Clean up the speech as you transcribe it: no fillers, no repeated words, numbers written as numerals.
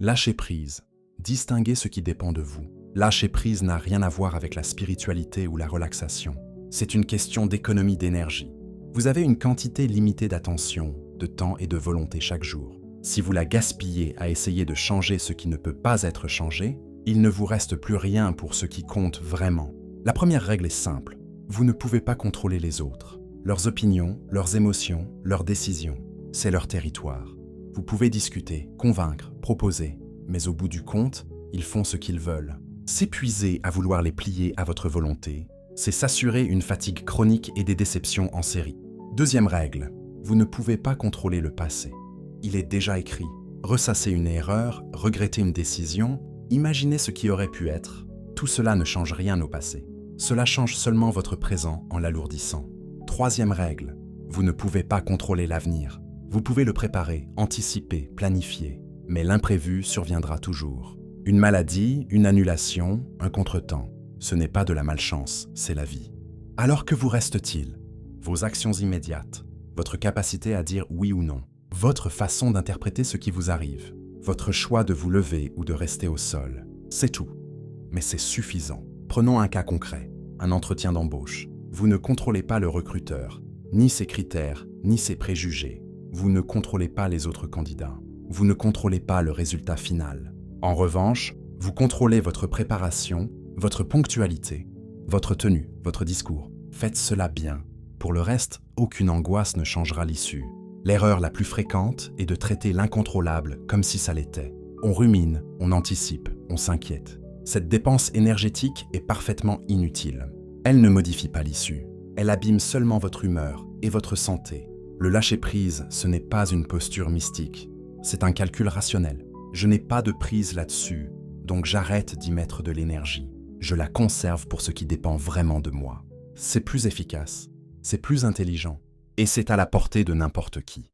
Lâcher prise. Distinguez ce qui dépend de vous. Lâcher prise n'a rien à voir avec la spiritualité ou la relaxation. C'est une question d'économie d'énergie. Vous avez une quantité limitée d'attention, de temps et de volonté chaque jour. Si vous la gaspillez à essayer de changer ce qui ne peut pas être changé, il ne vous reste plus rien pour ce qui compte vraiment. La première règle est simple. Vous ne pouvez pas contrôler les autres. Leurs opinions, leurs émotions, leurs décisions, c'est leur territoire. Vous pouvez discuter, convaincre, proposer, mais au bout du compte, ils font ce qu'ils veulent. S'épuiser à vouloir les plier à votre volonté, c'est s'assurer une fatigue chronique et des déceptions en série. Deuxième règle, vous ne pouvez pas contrôler le passé. Il est déjà écrit. Ressasser une erreur, regretter une décision, imaginer ce qui aurait pu être, tout cela ne change rien au passé. Cela change seulement votre présent en l'alourdissant. Troisième règle, vous ne pouvez pas contrôler l'avenir. Vous pouvez le préparer, anticiper, planifier, mais l'imprévu surviendra toujours. Une maladie, une annulation, un contretemps, ce n'est pas de la malchance, c'est la vie. Alors que vous reste-t-il? Vos actions immédiates, votre capacité à dire oui ou non, votre façon d'interpréter ce qui vous arrive, votre choix de vous lever ou de rester au sol. C'est tout. Mais c'est suffisant. Prenons un cas concret, un entretien d'embauche. Vous ne contrôlez pas le recruteur, ni ses critères, ni ses préjugés. Vous ne contrôlez pas les autres candidats. Vous ne contrôlez pas le résultat final. En revanche, vous contrôlez votre préparation, votre ponctualité, votre tenue, votre discours. Faites cela bien. Pour le reste, aucune angoisse ne changera l'issue. L'erreur la plus fréquente est de traiter l'incontrôlable comme si ça l'était. On rumine, on anticipe, on s'inquiète. Cette dépense énergétique est parfaitement inutile. Elle ne modifie pas l'issue. Elle abîme seulement votre humeur et votre santé. Le lâcher-prise, ce n'est pas une posture mystique. C'est un calcul rationnel. Je n'ai pas de prise là-dessus, donc j'arrête d'y mettre de l'énergie. Je la conserve pour ce qui dépend vraiment de moi. C'est plus efficace, c'est plus intelligent, et c'est à la portée de n'importe qui.